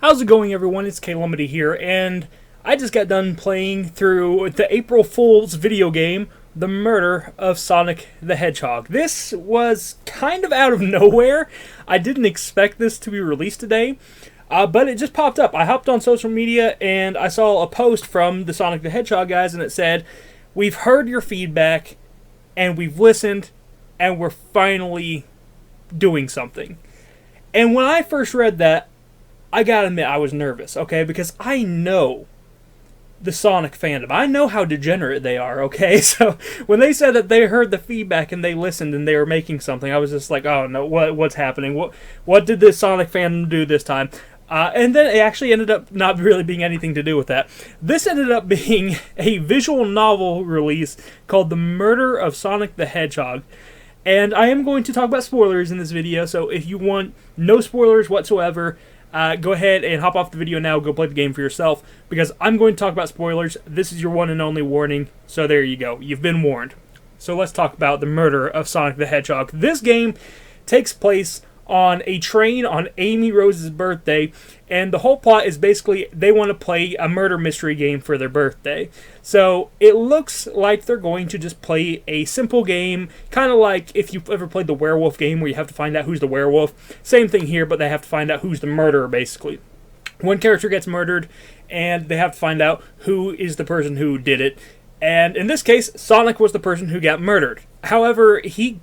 How's it going, everyone? It's Calamity here, and I just got done playing through the April Fool's video game, The Murder of Sonic the Hedgehog. This was kind of out of nowhere. I didn't expect this to be released today, but it just popped up. I hopped on social media, and I saw a post from the Sonic the Hedgehog guys, and it said, "We've heard your feedback, and we've listened, and we're finally doing something." And when I first read that, I gotta admit, I was nervous, okay? Because I know the Sonic fandom. I know how degenerate they are, okay? So when they said that they heard the feedback and they listened and they were making something, I was just like, oh no, what's happening? What did this Sonic fandom do this time? And then it actually ended up not really being anything to do with that. This ended up being a visual novel release called The Murder of Sonic the Hedgehog. And I am going to talk about spoilers in this video, so if you want no spoilers whatsoever, go ahead and hop off the video now, go play the game for yourself, because I'm going to talk about spoilers. This is your one and only warning, so there you go. You've been warned. So let's talk about The Murder of Sonic the Hedgehog. This game takes place on a train on Amy Rose's birthday, and the whole plot is basically they want to play a murder mystery game for their birthday. So it looks like they're going to just play a simple game, kind of like if you've ever played the werewolf game where you have to find out who's the werewolf. Same thing here, but they have to find out who's the murderer, basically. One character gets murdered, and they have to find out who is the person who did it. And in this case, Sonic was the person who got murdered. However, he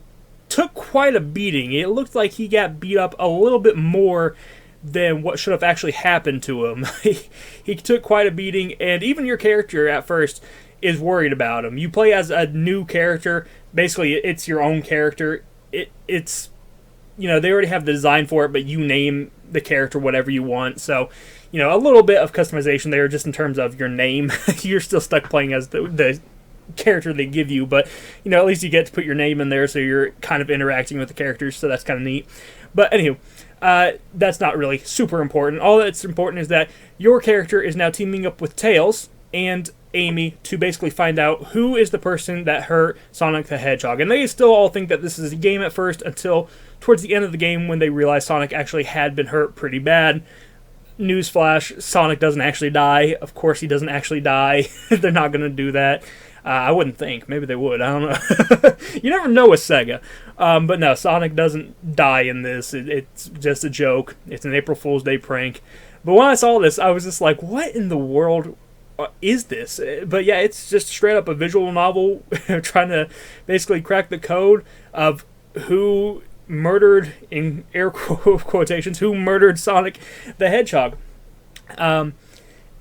took quite a beating. It looked like he got beat up a little bit more than what should have actually happened to him. He took quite a beating, and even your character at first is worried about him. You play as a new character. Basically, it's your own character. It's, you know, they already have the design for it, but you name the character whatever you want. So, you know, a little bit of customization there just in terms of your name. You're still stuck playing as the character they give you, but you know, at least you get to put your name in there, so you're kind of interacting with the characters, so that's kind of neat. But anywho, that's not really super important. All that's important is that your character is now teaming up with Tails and Amy to basically find out who is the person that hurt Sonic the Hedgehog. And they still all think that this is a game at first, until towards the end of the game when they realize Sonic actually had been hurt pretty bad. Newsflash, Sonic doesn't actually die. Of course he doesn't actually die. They're not going to do that. I wouldn't think. Maybe they would. I don't know. You never know with Sega. But no, Sonic doesn't die in this. It's just a joke. It's an April Fool's Day prank. But when I saw this, I was just like, what in the world is this? But yeah, it's just straight up a visual novel trying to basically crack the code of who murdered, in air quotations, who murdered Sonic the Hedgehog.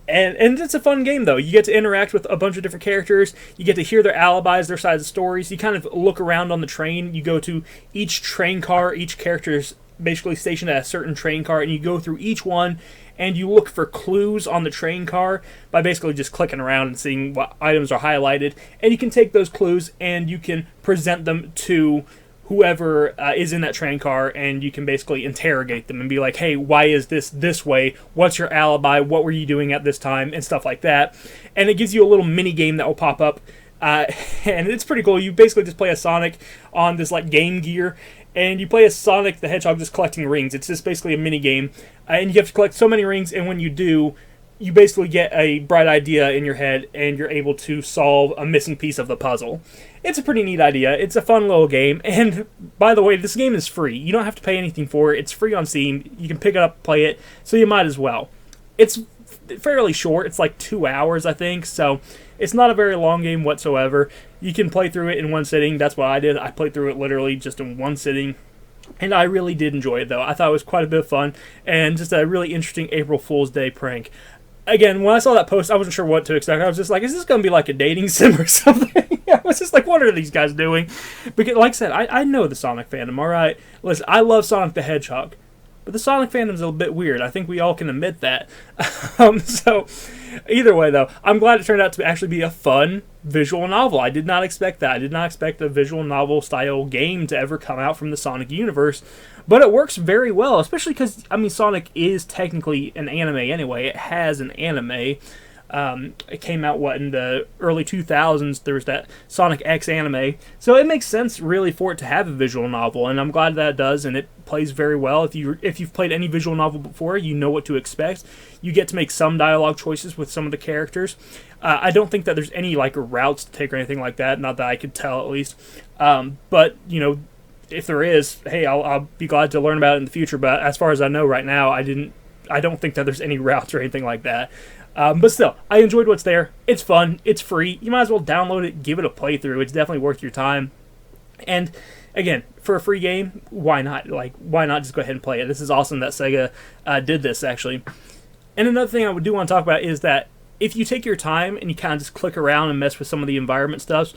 And it's a fun game, though. You get to interact with a bunch of different characters. You get to hear their alibis, their sides of stories. You kind of look around on the train. You go to each train car. Each character is basically stationed at a certain train car, and you go through each one, and you look for clues on the train car by basically just clicking around and seeing what items are highlighted. And you can take those clues, and you can present them to whoever is in that train car, and you can basically interrogate them and be like, hey, why is this way? What's your alibi? What were you doing at this time? And stuff like that. And it gives you a little mini game that will pop up, and it's pretty cool. You basically just play a Sonic on this like Game Gear, and you play as Sonic the Hedgehog just collecting rings. It's just basically a mini game, and you have to collect so many rings, and when you do, you basically get a bright idea in your head, and you're able to solve a missing piece of the puzzle. It's a pretty neat idea. It's a fun little game. And by the way, this game is free. You don't have to pay anything for it. It's free on Steam. You can pick it up, play it, so you might as well. It's fairly short. It's like 2 hours, I think, so it's not a very long game whatsoever. You can play through it in one sitting. That's what I did. I played through it literally just in one sitting. And I really did enjoy it, though. I thought it was quite a bit of fun, and just a really interesting April Fool's Day prank. Again, when I saw that post, I wasn't sure what to expect. I was just like, is this going to be like a dating sim or something? I was just like, what are these guys doing? Because, like I said, I know the Sonic fandom, alright? Listen, I love Sonic the Hedgehog, but the Sonic fandom's a bit weird. I think we all can admit that. So, either way, though, I'm glad it turned out to actually be a fun visual novel. I did not expect that. I did not expect a visual novel-style game to ever come out from the Sonic universe. But it works very well, especially because, I mean, Sonic is technically an anime anyway. It has an anime. It came out, what, in the early 2000s. There was that Sonic X anime. So it makes sense, really, for it to have a visual novel, and I'm glad that it does, and it plays very well. If you've played any visual novel before, you know what to expect. You get to make some dialogue choices with some of the characters. I don't think that there's any, like, routes to take or anything like that, not that I could tell, at least. But, you know, if there is, hey, I'll be glad to learn about it in the future, but as far as I know right now, I don't think that there's any routes or anything like that. But still, I enjoyed what's there. It's fun. It's free. You might as well download it, give it a playthrough. It's definitely worth your time. And again, for a free game, why not? Like, why not just go ahead and play it? This is awesome that Sega did this, actually. And another thing I do want to talk about is that if you take your time and you kind of just click around and mess with some of the environment stuff,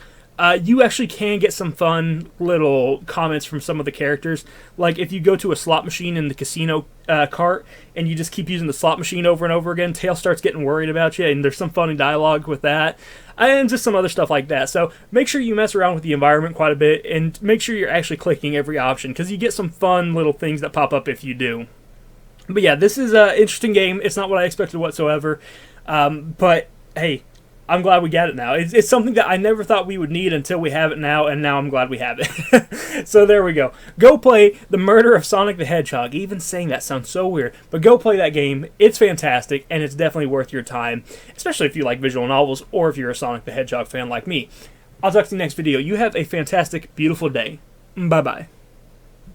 you actually can get some fun little comments from some of the characters. Like, if you go to a slot machine in the casino cart and you just keep using the slot machine over and over again, Tail starts getting worried about you, and there's some funny dialogue with that, and just some other stuff like that. So make sure you mess around with the environment quite a bit, and make sure you're actually clicking every option, because you get some fun little things that pop up if you do. But yeah, this is an interesting game. It's not what I expected whatsoever. But hey, I'm glad we got it now. It's something that I never thought we would need until we have it now, and now I'm glad we have it. So there we go. Go play The Murder of Sonic the Hedgehog. Even saying that sounds so weird, but go play that game. It's fantastic, and it's definitely worth your time, especially if you like visual novels or if you're a Sonic the Hedgehog fan like me. I'll talk to you next video. You have a fantastic, beautiful day. Bye-bye.